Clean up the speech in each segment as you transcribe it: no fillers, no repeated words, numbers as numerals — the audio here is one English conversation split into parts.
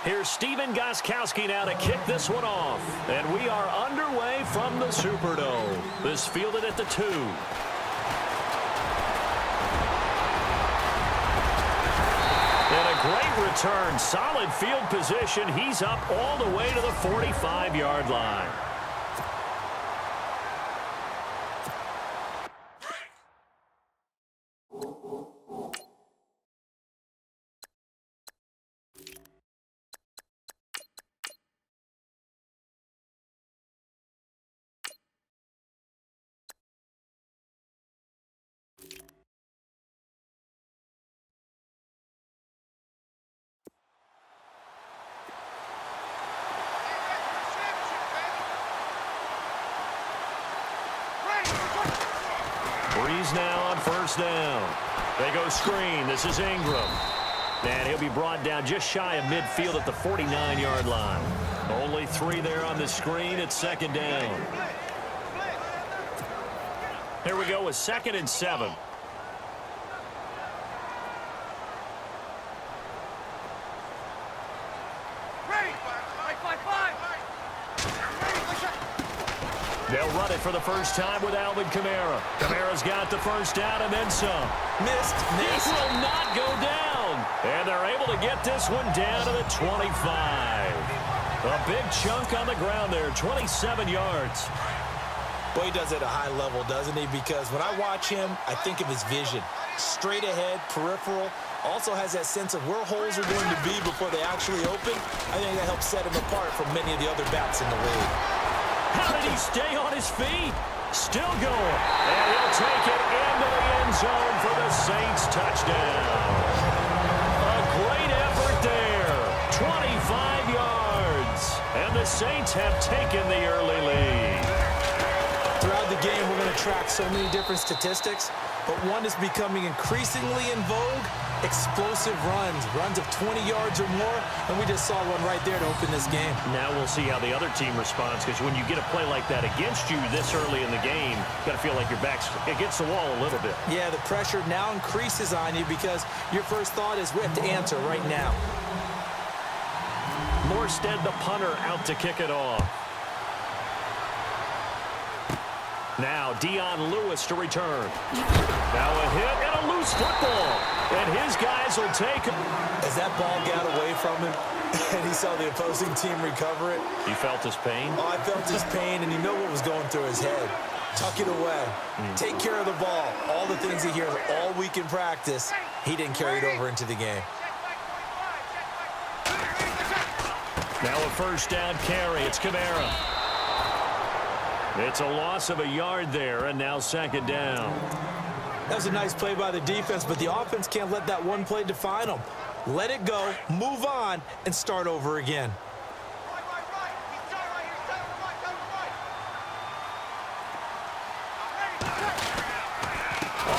Here's Steven Gostkowski now to kick this one off. And we are underway from the Superdome. This fielded at the 2. And a great return. Solid field position. He's up all the way to the 45-yard line. Breeze now on first down. They go screen. This is Ingram. And he'll be brought down just shy of midfield at the 49-yard line. Only 3 there on the screen. It's second down. Here we go with 2nd and 7. They'll run it for the first time with Alvin Kamara. Kamara's got the first down and then some. Missed. He will not go down. And they're able to get this one down to the 25. A big chunk on the ground there, 27 yards. Well, he does it at a high level, doesn't he? Because when I watch him, I think of his vision. Straight ahead, peripheral. Also has that sense of where holes are going to be before they actually open. I think that helps set him apart from many of the other backs in the league. How did he stay on his feet? Still going. And he'll take it into the end zone for the Saints touchdown. A great effort there. 25 yards. And the Saints have taken the early lead. Throughout the game, we're going to track so many different statistics, but one is becoming increasingly in vogue: explosive runs of 20 yards or more, and we just saw one right there to open this game. Now we'll see how the other team responds, because when you get a play like that against you this early in the game, you got to feel like your back's against the wall a little bit. Yeah, the pressure now increases on you because your first thought is we have to answer right now. Morstead, the punter, out to kick it off. Now Dion Lewis to return. Now a hit and a loose football. And his guys will take him. As that ball got away from him and he saw the opposing team recover it. You felt his pain? Oh, I felt his pain, and you know what was going through his head. Tuck it away. Take care of the ball. All the things he hears all week in practice, he didn't carry it over into the game. Now a first down carry. It's Kamara. It's a loss of a yard there, and now second down. That was a nice play by the defense, but the offense can't let that one play define them. Let it go, move on, and start over again.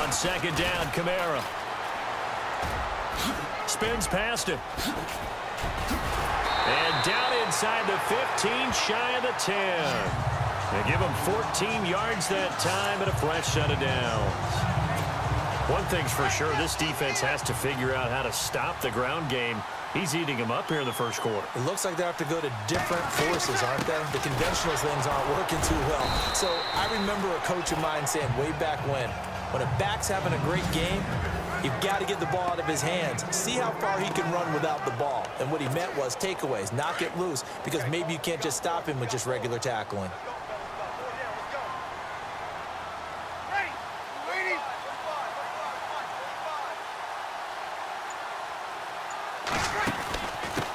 On second down, Kamara. Spins past him. And down inside the 15, shy of the 10. They give him 14 yards that time and a fresh set of downs. One thing's for sure, this defense has to figure out how to stop the ground game. He's eating them up here in the first quarter. It looks like they have to go to different forces, aren't they? The conventional things aren't working too well. So I remember a coach of mine saying way back when a back's having a great game, you've got to get the ball out of his hands. See how far he can run without the ball. And what he meant was takeaways, knock it loose, because maybe you can't just stop him with just regular tackling.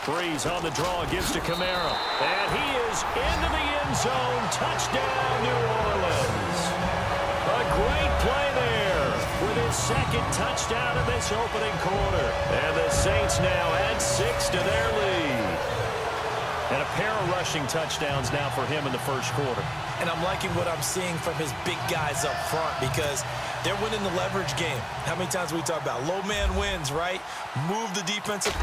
Breeze on the draw, gives to Kamara. And he is into the end zone. Touchdown, New Orleans. A great play there with his second touchdown in this opening quarter. And the Saints now add 6 to their lead. And a pair of rushing touchdowns now for him in the first quarter. And I'm liking what I'm seeing from his big guys up front because they're winning the leverage game. How many times we talk about low man wins, right? Move the defensive.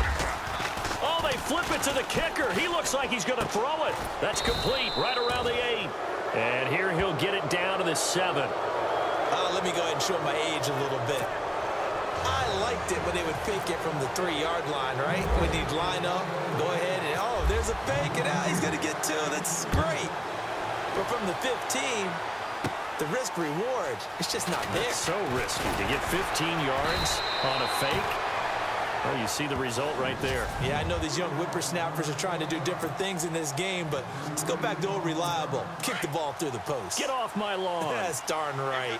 Oh, they flip it to the kicker. He looks like he's going to throw it. That's complete right around the 8. And here he'll get it down to the 7. Let me go ahead and show my age a little bit. I liked it when they would pick it from the 3-yard line, right? When you'd line up, go ahead throws a fake, and now he's going to get two. That's great. But from the 15, the risk-reward is just not there. It's so risky to get 15 yards on a fake. Well, you see the result right there. Yeah, I know these young whippersnappers are trying to do different things in this game, but let's go back to old reliable. Kick the ball through the post. Get off my lawn. That's darn right.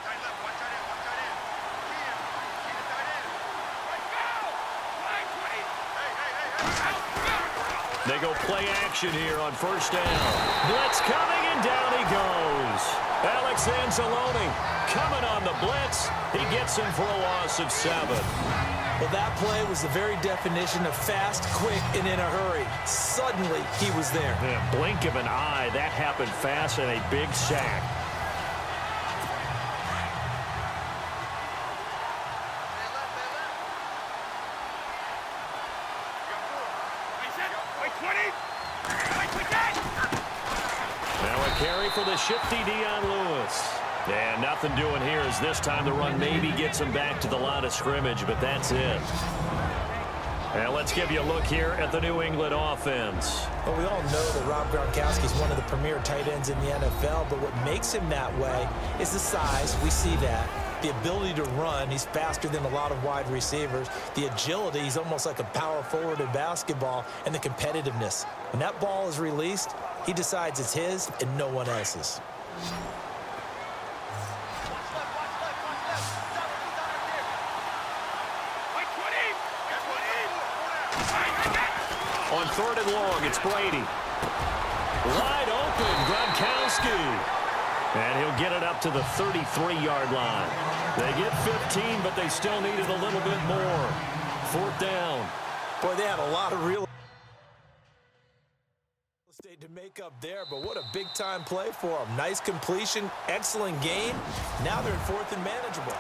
They go play action here on first down. Blitz coming, and down he goes. Alex Anzalone coming on the blitz. He gets him for a loss of 7. Well, that play was the very definition of fast, quick, and in a hurry. Suddenly, he was there. Yeah, blink of an eye. That happened fast, and a big sack. Now a carry for the shifty Dion Lewis. And nothing doing here as this time the run maybe gets him back to the line of scrimmage, but that's it. And let's give you a look here at the New England offense. Well, we all know that Rob Gronkowski is one of the premier tight ends in the NFL, but what makes him that way is the size. We see that. The ability to run. He's faster than a lot of wide receivers. The agility. He's almost like a power forward in basketball. And the competitiveness. When that ball is released, he decides it's his and no one else's. On 3rd and long, it's Brady. Wide open, Gronkowski. And he'll get it up to the 33-yard line. They get 15, but they still needed a little bit more. 4th down. Boy, they had a lot of real estate to make up there, but what a big-time play for them. Nice completion, excellent game. Now they're in 4th and manageable.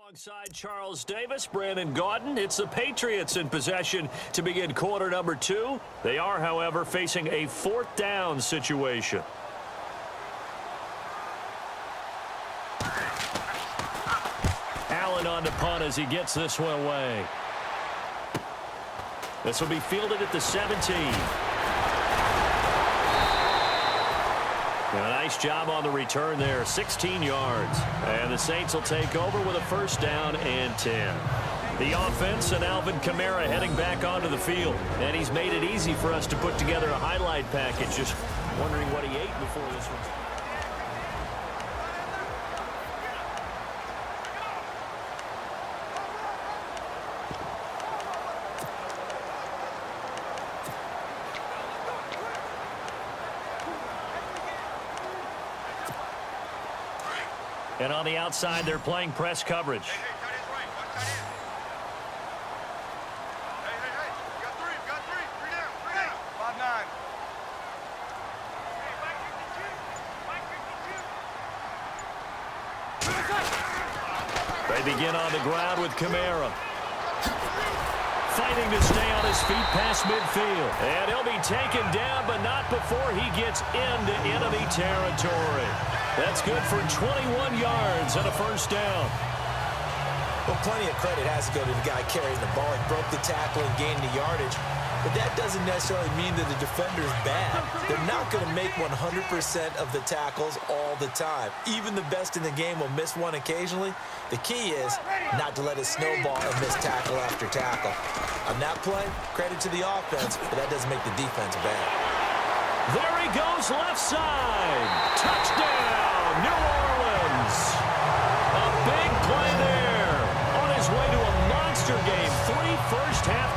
Alongside Charles Davis, Brandon Gaudin, it's the Patriots in possession to begin quarter number 2. They are, however, facing a 4th down situation. Allen on the punt as he gets this one away. This will be fielded at the 17. And a nice job on the return there, 16 yards. And the Saints will take over with a 1st down and 10. The offense and Alvin Kamara heading back onto the field. And he's made it easy for us to put together a highlight package. Just wondering what he ate before this one. And on the outside, they're playing press coverage. They begin on the ground with Kamara. Fighting to stay on his feet past midfield. And he'll be taken down, but not before he gets into enemy territory. That's good for 21 yards and a 1st down. Well, plenty of credit has to go to the guy carrying the ball. He broke the tackle and gained the yardage. But that doesn't necessarily mean that the defender's bad. They're not going to make 100% of the tackles all the time. Even the best in the game will miss one occasionally. The key is not to let it snowball and miss tackle after tackle. On that play, credit to the offense, but that doesn't make the defense bad. There he goes left side. Touchdown,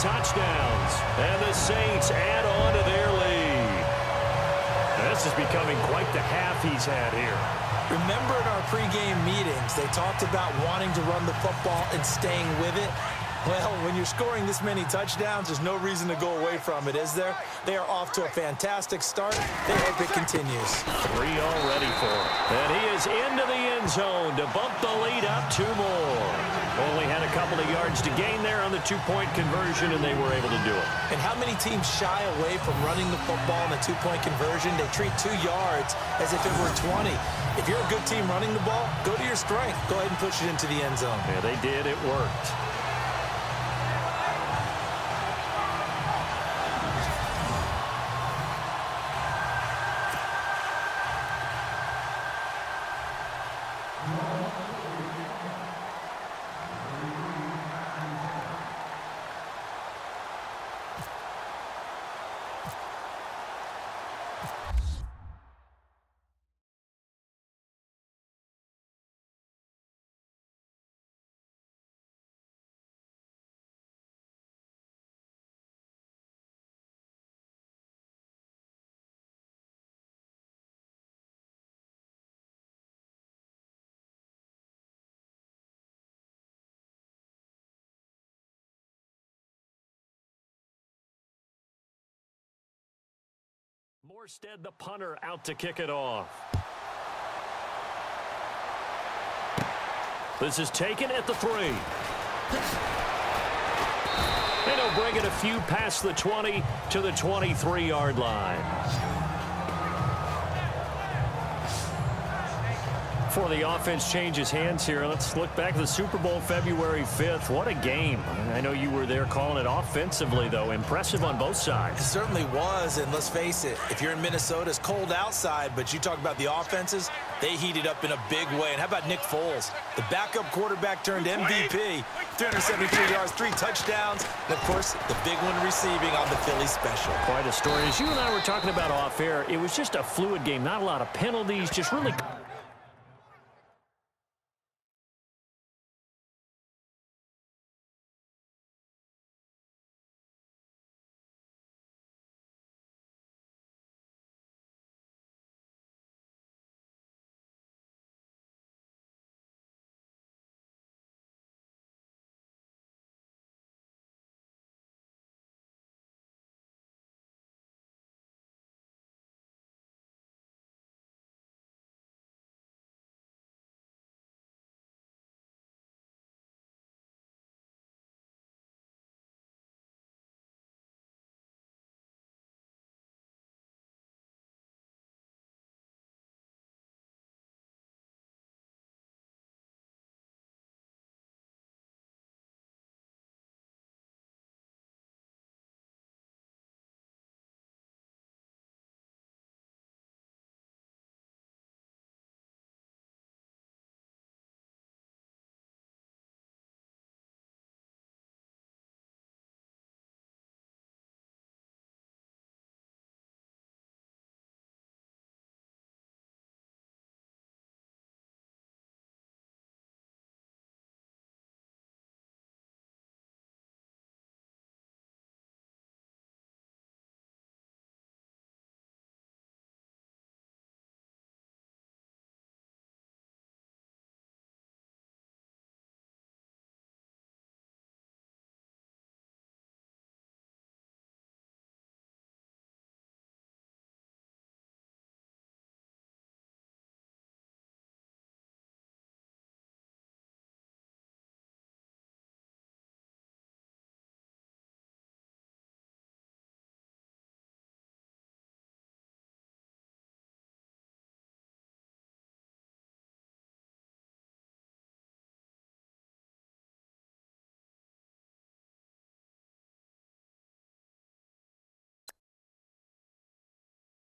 touchdowns. And the Saints add on to their lead. This is becoming quite the half he's had here. Remember in our pregame meetings, they talked about wanting to run the football and staying with it. Well, when you're scoring this many touchdowns, there's no reason to go away from it, is there? They are off to a fantastic start. They hope it continues. 3 already for him. And he is into the end zone to bump the lead up 2 more. Only had a couple of yards to gain there on the 2-point conversion, and they were able to do it. And how many teams shy away from running the football in a 2-point conversion? They treat 2 yards as if it were 20. If you're a good team running the ball, go to your strength. Go ahead and push it into the end zone. Yeah, they did. It worked. Morstead, the punter, out to kick it off. This is taken at the 3. And he'll bring it a few past the 20 to the 23-yard line. Before the offense changes hands here, let's look back at the Super Bowl February 5th. What a game. I know you were there calling it offensively, though. Impressive on both sides. It certainly was, and let's face it, if you're in Minnesota, it's cold outside, but you talk about the offenses, they heated up in a big way. And how about Nick Foles? The backup quarterback turned MVP, 373 yards, 3 touchdowns, and, of course, the big one receiving on the Philly special. Quite a story. As you and I were talking about off air, it was just a fluid game. Not a lot of penalties, just really...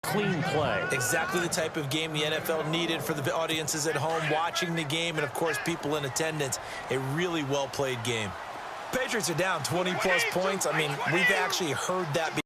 clean play. Exactly the type of game the NFL needed for the audiences at home watching the game and, of course, people in attendance. A really well-played game. Patriots are down 20-plus points. I mean, we've actually heard that